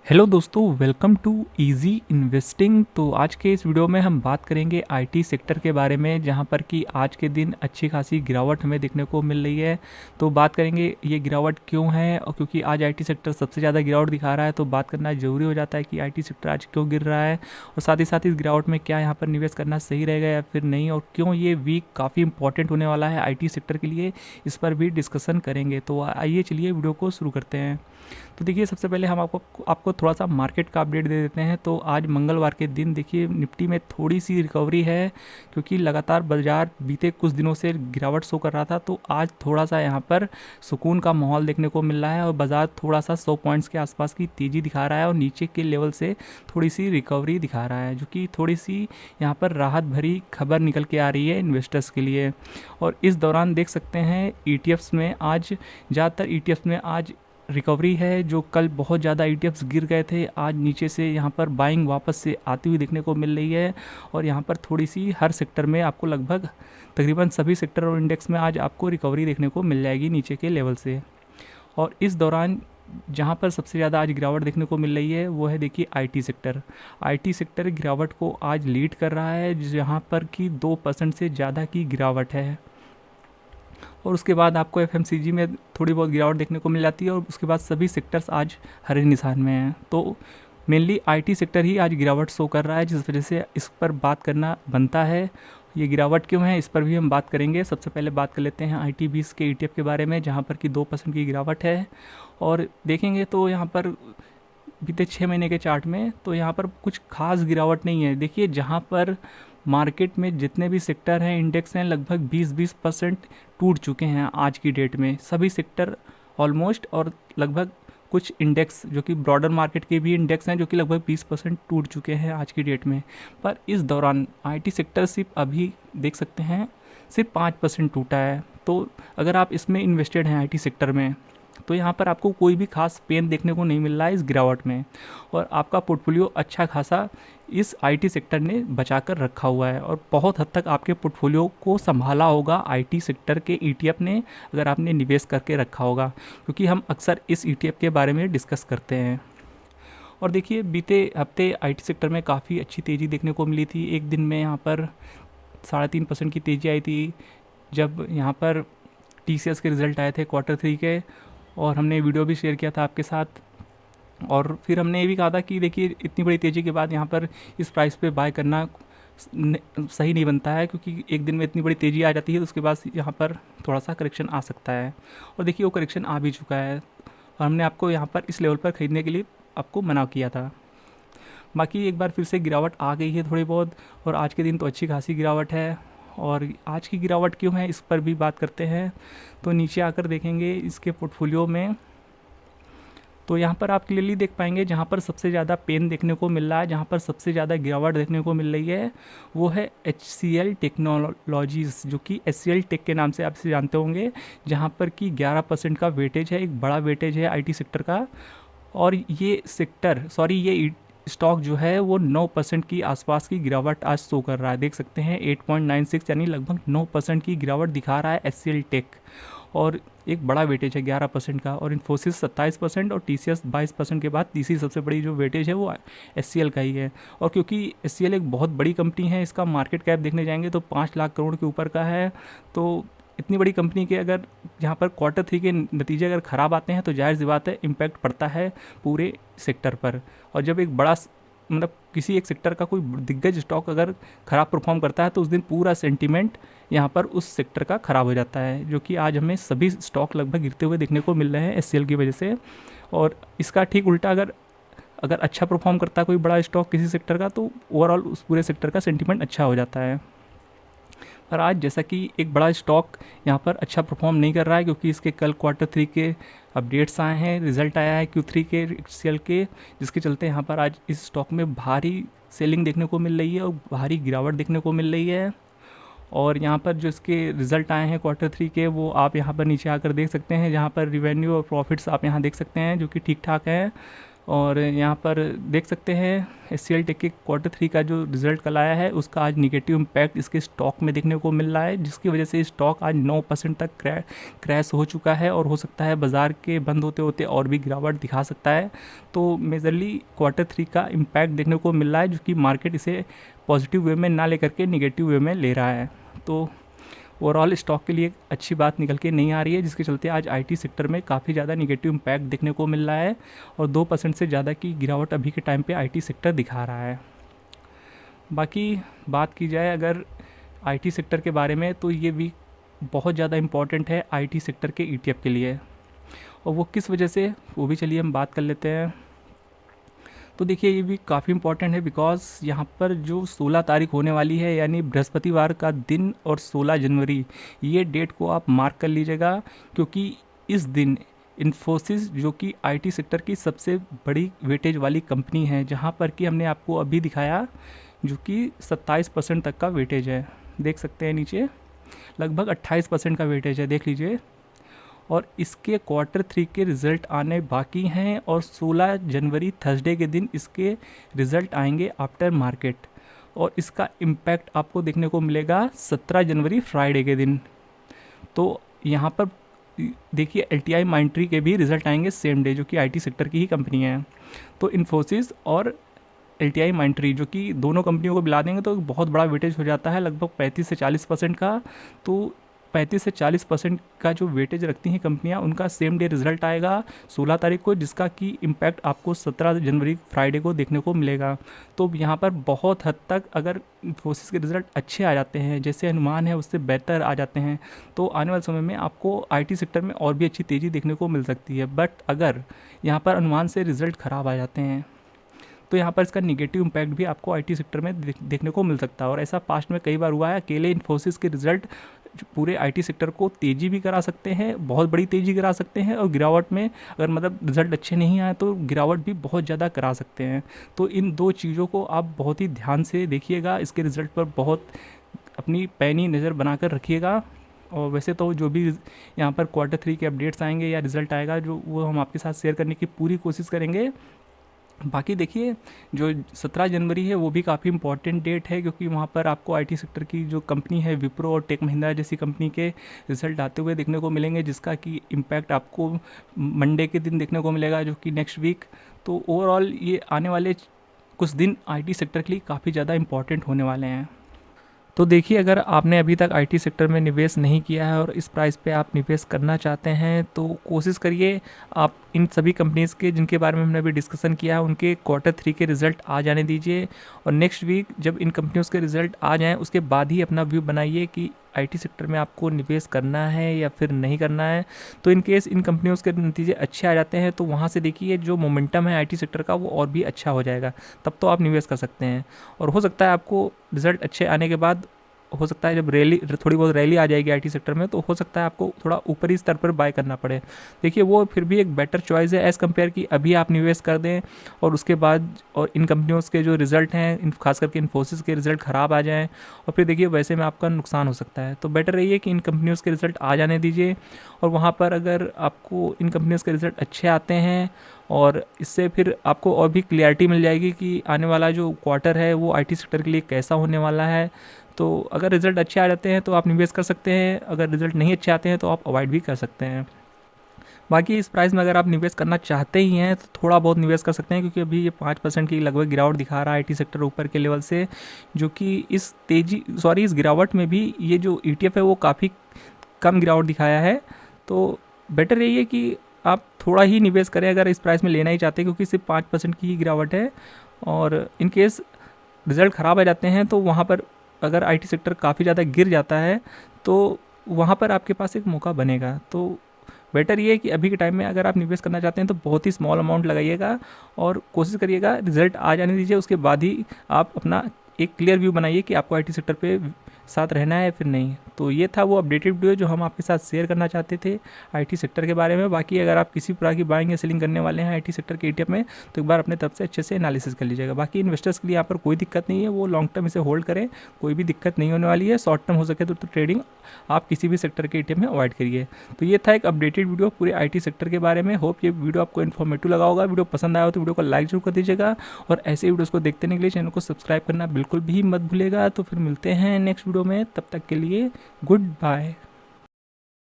Hello दोस्तों, welcome to easy investing. तो आज के इस वीडियो में हम बात करेंगे आईटी सेक्टर के बारे में, जहां पर कि आज के दिन अच्छी खासी गिरावट हमें देखने को मिल रही है। तो बात करेंगे ये गिरावट क्यों है, और क्योंकि आज आईटी सेक्टर सबसे ज़्यादा गिरावट दिखा रहा है तो बात करना ज़रूरी हो जाता है कि आईटी सेक्टर आज क्यों गिर रहा है, और साथ ही साथ इस गिरावट में क्या यहाँ पर निवेश करना सही रहेगा या फिर नहीं, और क्यों ये वीक काफ़ी इंपॉर्टेंट होने वाला है आई सेक्टर के लिए, इस पर भी डिस्कशन करेंगे। तो आइए चलिए वीडियो को शुरू करते हैं। तो देखिए, सबसे पहले हम आपको थोड़ा सा मार्केट का अपडेट दे देते हैं। तो आज मंगलवार के दिन देखिए निफ्टी में थोड़ी सी रिकवरी है, क्योंकि लगातार बाजार बीते कुछ दिनों से गिरावट शो कर रहा था। तो आज थोड़ा सा यहाँ पर सुकून का माहौल देखने को मिल रहा है और बाजार थोड़ा सा 100 पॉइंट्स के आसपास की तेज़ी दिखा रहा है और नीचे के लेवल से थोड़ी सी रिकवरी दिखा रहा है, जो कि थोड़ी सी यहाँ पर राहत भरी खबर निकल के आ रही है इन्वेस्टर्स के लिए। और इस दौरान देख सकते हैं ईटीएफ्स में आज ज़्यादातर ईटीएफ्स में आज रिकवरी है। जो कल बहुत ज़्यादा ईटीएफ्स गिर गए थे, आज नीचे से यहाँ पर बाइंग वापस से आती हुई देखने को मिल रही है। और यहाँ पर थोड़ी सी हर सेक्टर में आपको लगभग तकरीबन सभी सेक्टर और इंडेक्स में आज आपको रिकवरी देखने को मिल जाएगी नीचे के लेवल से। और इस दौरान जहाँ पर सबसे ज़्यादा आज गिरावट देखने को मिल रही है वो है देखिए आईटी सेक्टर। आईटी सेक्टर गिरावट को आज लीड कर रहा है, जहाँ पर कि 2% से ज़्यादा की गिरावट है। और उसके बाद आपको एफएमसीजी में थोड़ी बहुत गिरावट देखने को मिल जाती है, और उसके बाद सभी सेक्टर्स आज हरे निशान में हैं। तो मेनली आईटी सेक्टर ही आज गिरावट शो कर रहा है, जिस वजह से इस पर बात करना बनता है। ये गिरावट क्यों है, इस पर भी हम बात करेंगे। सबसे पहले बात कर लेते हैं आईटी 20 के ईटीएफ के बारे में, जहाँ पर कि 2% की गिरावट है। और देखेंगे तो यहाँ पर बीते 6 महीने के चार्ट में तो यहाँ पर कुछ खास गिरावट नहीं है। देखिए, जहाँ पर मार्केट में जितने भी सेक्टर हैं, इंडेक्स हैं, लगभग 20% टूट चुके हैं आज की डेट में, सभी सेक्टर ऑलमोस्ट। और लगभग कुछ इंडेक्स जो कि ब्रॉडर मार्केट के भी इंडेक्स हैं, जो कि लगभग 20% टूट चुके हैं आज की डेट में। पर इस दौरान आईटी सेक्टर सिर्फ अभी देख सकते हैं सिर्फ 5% टूटा है। तो अगर आप इसमें इन्वेस्टेड हैं आईटी सेक्टर में, तो यहाँ पर आपको कोई भी खास पेन देखने को नहीं मिल रहा है इस गिरावट में, और आपका पोर्टफोलियो अच्छा खासा इस आईटी सेक्टर ने बचा कर रखा हुआ है। और बहुत हद तक आपके पोर्टफोलियो को संभाला होगा आईटी सेक्टर के ईटीएफ ने, अगर आपने निवेश करके रखा होगा, क्योंकि हम अक्सर इस ईटीएफ के बारे में डिस्कस करते हैं। और देखिए, बीते हफ्ते आईटी सेक्टर में काफ़ी अच्छी तेज़ी देखने को मिली थी। एक दिन में यहाँ पर 3.5% की तेज़ी आई थी, जब यहाँ पर टीसीएस के रिज़ल्ट आए थे Q3 के, और हमने वीडियो भी शेयर किया था आपके साथ। और फिर हमने ये भी कहा था कि देखिए, इतनी बड़ी तेज़ी के बाद यहाँ पर इस प्राइस पे बाय करना सही नहीं बनता है, क्योंकि एक दिन में इतनी बड़ी तेज़ी आ जाती है तो उसके बाद यहाँ पर थोड़ा सा करेक्शन आ सकता है। और देखिए, वो करेक्शन आ भी चुका है, और हमने आपको यहाँ पर इस लेवल पर ख़रीदने के लिए आपको मना किया था। बाकी एक बार फिर से गिरावट आ गई है थोड़ी बहुत, और आज के दिन तो अच्छी खासी गिरावट है। और आज की गिरावट क्यों है, इस पर भी बात करते हैं। तो नीचे आकर देखेंगे इसके पोर्टफोलियो में, तो यहाँ पर आप क्लियरली देख पाएंगे जहाँ पर सबसे ज़्यादा पेन देखने को मिल रहा है, जहाँ पर सबसे ज़्यादा गिरावट देखने को मिल रही है, वो है HCL टेक्नोलॉजीज़, जो कि HCL टेक के नाम से आप इसे जानते होंगे, जहाँ पर कि 11% का वेटेज है, एक बड़ा वेटेज है आईटी सेक्टर का। और ये स्टॉक जो है वो 9% की आसपास की गिरावट आज शो कर रहा है। देख सकते हैं 8.96 यानी लगभग 9% की गिरावट दिखा रहा है HCL टेक, और एक बड़ा वेटेज है 11% का। और इन्फोसिस 27% और टीसीएस 22% के बाद तीसरी सबसे बड़ी जो वेटेज है वो HCL का ही है। और क्योंकि HCL एक बहुत बड़ी कंपनी है, इसका मार्केट कैप देखने जाएंगे तो 5 लाख करोड़ के ऊपर का है। तो इतनी बड़ी कंपनी के अगर यहाँ पर Q3 के नतीजे अगर ख़राब आते हैं तो जाहिर सी बात है इम्पैक्ट पड़ता है पूरे सेक्टर पर। और जब एक बड़ा मतलब किसी एक सेक्टर का कोई दिग्गज स्टॉक अगर ख़राब परफॉर्म करता है तो उस दिन पूरा सेंटीमेंट यहाँ पर उस सेक्टर का ख़राब हो जाता है, जो कि आज हमें सभी स्टॉक लगभग गिरते हुए देखने को मिल रहे हैं HCL की वजह से। और इसका ठीक उल्टा, अगर अच्छा परफॉर्म करता है कोई बड़ा स्टॉक किसी सेक्टर का, तो ओवरऑल उस पूरे सेक्टर का सेंटीमेंट अच्छा हो जाता है। पर आज जैसा कि एक बड़ा स्टॉक यहाँ पर अच्छा परफॉर्म नहीं कर रहा है, क्योंकि इसके कल Q3 के अपडेट्स आए हैं, रिजल्ट आया है Q3 के HCL के, जिसके चलते यहाँ पर आज इस स्टॉक में भारी सेलिंग देखने को मिल रही है और भारी गिरावट देखने को मिल रही है। और यहाँ पर जो इसके रिज़ल्ट आए हैं Q3 के, वो आप यहाँ पर नीचे आकर देख सकते हैं, जहाँ पर रिवेन्यू और प्रॉफिट्स आप यहाँ देख सकते हैं जो कि ठीक ठाक हैं। और यहाँ पर देख सकते हैं HCL टेक के Q3 का जो रिजल्ट कल आया है उसका आज निगेटिव इम्पैक्ट इसके स्टॉक में देखने को मिल रहा है, जिसकी वजह से स्टॉक आज 9% तक क्रैश हो चुका है और हो सकता है बाज़ार के बंद होते होते और भी गिरावट दिखा सकता है। तो मेजरली Q3 का इम्पैक्ट देखने को मिल रहा है, जो कि मार्केट इसे पॉजिटिव वे में ना लेकर के निगेटिव वे में ले रहा है। तो ओवरऑल स्टॉक के लिए अच्छी बात निकल के नहीं आ रही है, जिसके चलते आज आईटी सेक्टर में काफ़ी ज़्यादा निगेटिव इम्पैक्ट देखने को मिल रहा है और 2% से ज़्यादा की गिरावट अभी के टाइम पे आईटी सेक्टर दिखा रहा है। बाकी बात की जाए अगर आईटी सेक्टर के बारे में, तो ये भी बहुत ज़्यादा इम्पॉर्टेंट है आईटी सेक्टर के ETF के लिए, और वो किस वजह से, वो भी चलिए हम बात कर लेते हैं। तो देखिए ये भी काफ़ी इम्पॉर्टेंट है, बिकॉज यहाँ पर जो 16 तारीख होने वाली है यानी बृहस्पतिवार का दिन और 16 जनवरी, ये डेट को आप मार्क कर लीजिएगा, क्योंकि इस दिन इन्फोसिस जो कि आईटी सेक्टर की सबसे बड़ी वेटेज वाली कंपनी है, जहाँ पर कि हमने आपको अभी दिखाया जो कि 27% तक का वेटेज है, देख सकते हैं नीचे लगभग 28% का वेटेज है, देख लीजिए। और इसके Q3 के रिज़ल्ट आने बाकी हैं और 16 जनवरी थर्सडे के दिन इसके रिज़ल्ट आएंगे आफ्टर मार्केट, और इसका इम्पैक्ट आपको देखने को मिलेगा 17 जनवरी फ्राइडे के दिन। तो यहाँ पर देखिए LTI माइंट्री के भी रिज़ल्ट आएंगे सेम डे, जो कि आईटी सेक्टर की ही कंपनी है। तो इन्फोसिस और LTI माइंट्री जो कि दोनों कंपनियों को मिला देंगे तो बहुत बड़ा वेटेज हो जाता है, लगभग 35 से 40% का। तो 35 से 40% का जो वेटेज रखती हैं कंपनियां, उनका सेम डे रिजल्ट आएगा 16 तारीख को, जिसका कि इम्पैक्ट आपको 17 जनवरी फ्राइडे को देखने को मिलेगा। तो यहाँ पर बहुत हद तक अगर इन्फोसिस के रिजल्ट अच्छे आ जाते हैं, जैसे अनुमान है उससे बेहतर आ जाते हैं, तो आने वाले समय में आपको आईटी सेक्टर में और भी अच्छी तेज़ी देखने को मिल सकती है। बट अगर यहाँ पर अनुमान से रिजल्ट ख़राब आ जाते हैं तो यहाँ पर इसका निगेटिव इम्पैक्ट भी आपको आईटी सेक्टर में देखने को मिल सकता है, और ऐसा पास्ट में कई बार हुआ है। अकेले इन्फोसिस के रिजल्ट पूरे आईटी सेक्टर को तेज़ी भी करा सकते हैं, बहुत बड़ी तेज़ी करा सकते हैं, और गिरावट में अगर मतलब रिजल्ट अच्छे नहीं आए तो गिरावट भी बहुत ज़्यादा करा सकते हैं। तो इन दो चीज़ों को आप बहुत ही ध्यान से देखिएगा, इसके रिज़ल्ट पर बहुत अपनी पैनी नज़र बनाकर रखिएगा। और वैसे तो जो भी यहाँ पर Q3 के अपडेट्स आएंगे या रिज़ल्ट आएगा जो, वो हम आपके साथ शेयर करने की पूरी कोशिश करेंगे। बाकी देखिए जो 17 जनवरी है वो भी काफ़ी इंपॉर्टेंट डेट है, क्योंकि वहाँ पर आपको आईटी सेक्टर की जो कंपनी है विप्रो और टेक महिंद्रा जैसी कंपनी के रिजल्ट आते हुए देखने को मिलेंगे, जिसका कि इम्पैक्ट आपको मंडे के दिन देखने को मिलेगा, जो कि नेक्स्ट वीक। तो ओवरऑल ये आने वाले कुछ दिन आईटी सेक्टर के लिए काफ़ी ज़्यादा इंपॉर्टेंट होने वाले हैं। तो देखिए अगर आपने अभी तक आईटी सेक्टर में निवेश नहीं किया है और इस प्राइस पे आप निवेश करना चाहते हैं, तो कोशिश करिए आप इन सभी कंपनीज़ के जिनके बारे में हमने अभी डिस्कशन किया है उनके Q3 के रिज़ल्ट आ जाने दीजिए, और नेक्स्ट वीक जब इन कंपनियों के रिज़ल्ट आ जाएं उसके बाद ही अपना व्यू बनाइए कि आईटी सेक्टर में आपको निवेश करना है या फिर नहीं करना है। तो इन केस इन कंपनियों के नतीजे अच्छे आ जाते हैं तो वहाँ से देखिए जो मोमेंटम है आईटी सेक्टर का वो और भी अच्छा हो जाएगा, तब तो आप निवेश कर सकते हैं। और हो सकता है आपको रिज़ल्ट अच्छे आने के बाद हो सकता है जब थोड़ी बहुत रैली आ जाएगी आईटी सेक्टर में, तो हो सकता है आपको थोड़ा ऊपरी स्तर पर बाय करना पड़े। देखिए वो फिर भी एक बेटर चॉइस है एज़ कम्पेयर कि अभी आप निवेश कर दें और उसके बाद और इन कंपनियों के जो रिज़ल्ट हैं खास करके इन्फोसिस के रिज़ल्ट ख़राब आ जाएँ और फिर देखिए वैसे में आपका नुकसान हो सकता है। तो बेटर रहिए कि इन कंपनियों के रिज़ल्ट आ जाने दीजिए, और वहाँ पर अगर आपको इन कंपनियों के रिज़ल्ट अच्छे आते हैं और इससे फिर आपको और भी क्लियरिटी मिल जाएगी कि आने वाला जो क्वार्टर है वो आईटी सेक्टर के लिए कैसा होने वाला है। तो अगर रिज़ल्ट अच्छे आ जाते हैं तो आप निवेश कर सकते हैं, अगर रिज़ल्ट नहीं अच्छे आते हैं तो आप अवॉइड भी कर सकते हैं। बाकी इस प्राइस में अगर आप निवेश करना चाहते ही हैं तो थोड़ा बहुत निवेश कर सकते हैं, क्योंकि अभी ये 5% की लगभग गिरावट दिखा रहा है आईटी सेक्टर ऊपर के लेवल से, जो कि इस गिरावट में भी ये जो ETF है वो काफ़ी कम गिरावट दिखाया है। तो बेटर यही है कि आप थोड़ा ही निवेश करें अगर इस प्राइस में लेना ही चाहते हैं, क्योंकि सिर्फ 5% की ही गिरावट है, और इन केस रिज़ल्ट ख़राब आ जाते हैं तो वहाँ पर अगर आईटी सेक्टर काफ़ी ज़्यादा गिर जाता है तो वहाँ पर आपके पास एक मौका बनेगा। तो बेटर ये है कि अभी के टाइम में अगर आप निवेश करना चाहते हैं तो बहुत ही स्मॉल अमाउंट लगाइएगा और कोशिश करिएगा रिज़ल्ट आ जाने दीजिए, उसके बाद ही आप अपना एक क्लियर व्यू बनाइए कि आपको आईटी सेक्टर पे साथ रहना है फिर नहीं। तो ये था वो अपडेटेड वीडियो जो हम आपके साथ शेयर करना चाहते थे आईटी सेक्टर के बारे में। बाकी अगर आप किसी प्रकार की बाइंग या सेलिंग करने वाले हैं आईटी सेक्टर के ETF में तो एक बार अपने तरफ से अच्छे से एनालिसिस कर लीजिएगा। बाकी इन्वेस्टर्स के लिए यहाँ पर कोई दिक्कत नहीं है, वो लॉन्ग टर्म इसे होल्ड करें, कोई भी दिक्कत नहीं होने वाली है। शॉर्ट टर्म हो सके तो ट्रेडिंग आप किसी भी सेक्टर के ETF में अवॉइड करिए। तो ये था एक अपडेटेड वीडियो पूरे आईटी सेक्टर के बारे में। होप ये वीडियो आपको इन्फॉर्मेटिव लगा होगा। वीडियो पसंद आया हो तो वीडियो को लाइक जरूर कर दीजिएगा और ऐसे वीडियोस को देखते रहने के लिए चैनल को सब्सक्राइब करना बिल्कुल भी मत भूलिएगा। तो फिर मिलते हैं नेक्स्ट वीडियो में, तब तक के लिए गुड बाय।